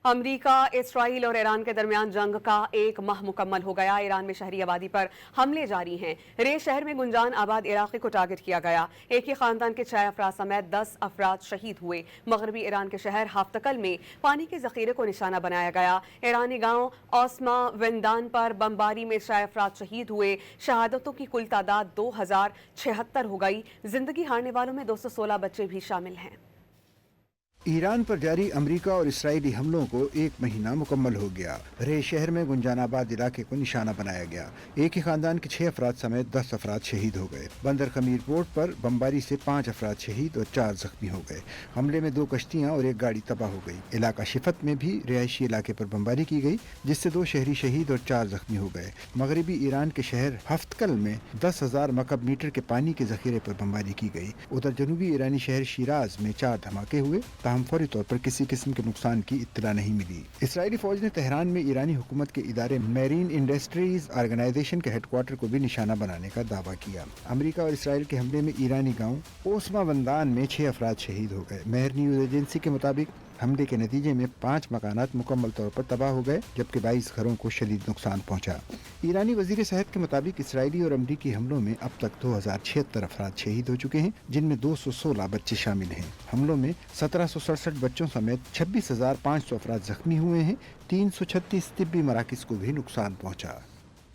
امریکہ، اسرائیل اور ایران کے درمیان جنگ کا ایک ماہ مکمل ہو گیا۔ ایران میں شہری آبادی پر حملے جاری ہیں۔ رے شہر میں گنجان آباد علاقے کو ٹارگٹ کیا گیا۔ ایک ہی خاندان کے 6 افراد سمیت 10 افراد شہید ہوئے۔ مغربی ایران کے شہر ہافتکل میں پانی کے ذخیرے کو نشانہ بنایا گیا۔ ایرانی گاؤں اوسما وندان پر بمباری میں 6 افراد شہید ہوئے۔ شہادتوں کی کل تعداد 2076 ہو گئی۔ زندگی ہارنے والوں میں 216 بچے بھی شامل ہیں۔ ایران پر جاری امریکہ اور اسرائیلی حملوں کو ایک مہینہ مکمل ہو گیا۔ رے شہر میں گنجان آباد علاقے کو نشانہ بنایا گیا۔ ایک ہی خاندان کے 6 افراد سمیت 10 افراد شہید ہو گئے۔ بندر خمیر پورٹ پر بمباری سے 5 افراد شہید اور 4 زخمی ہو گئے۔ حملے میں 2 کشتیاں اور ایک گاڑی تباہ ہو گئی۔ علاقہ شفت میں بھی رہائشی علاقے پر بمباری کی گئی، جس سے 2 شہری شہید اور 4 زخمی ہو گئے۔ مغربی ایران کے شہر ہفتکل میں 10,000 مکعب میٹر کے پانی کے ذخیرے پر بمباری کی گئی۔ ادھر جنوبی ایرانی شہر شیراز میں 4 دھماکے ہوئے، تاہم فوری طور پر کسی قسم کے نقصان کی اطلاع نہیں ملی۔ اسرائیلی فوج نے تہران میں ایرانی حکومت کے ادارے میرین انڈسٹریز آرگنائزیشن کے ہیڈ کوارٹر کو بھی نشانہ بنانے کا دعویٰ کیا۔ امریکہ اور اسرائیل کے حملے میں ایرانی گاؤں اوسما وندان میں 6 افراد شہید ہو گئے۔ مہر نیوز ایجنسی کے مطابق حملے کے نتیجے میں 5 مکانات مکمل طور پر تباہ ہو گئے، جبکہ 22 گھروں کو شدید نقصان پہنچا۔ ایرانی وزیر صحت کے مطابق اسرائیلی اور امریکی حملوں میں اب تک 2076 افراد شہید ہو چکے ہیں، جن میں 216 بچے شامل ہیں۔ حملوں میں 1767 بچوں سمیت 26,500 افراد زخمی ہوئے ہیں۔ 336 طبی مراکز کو بھی نقصان پہنچا۔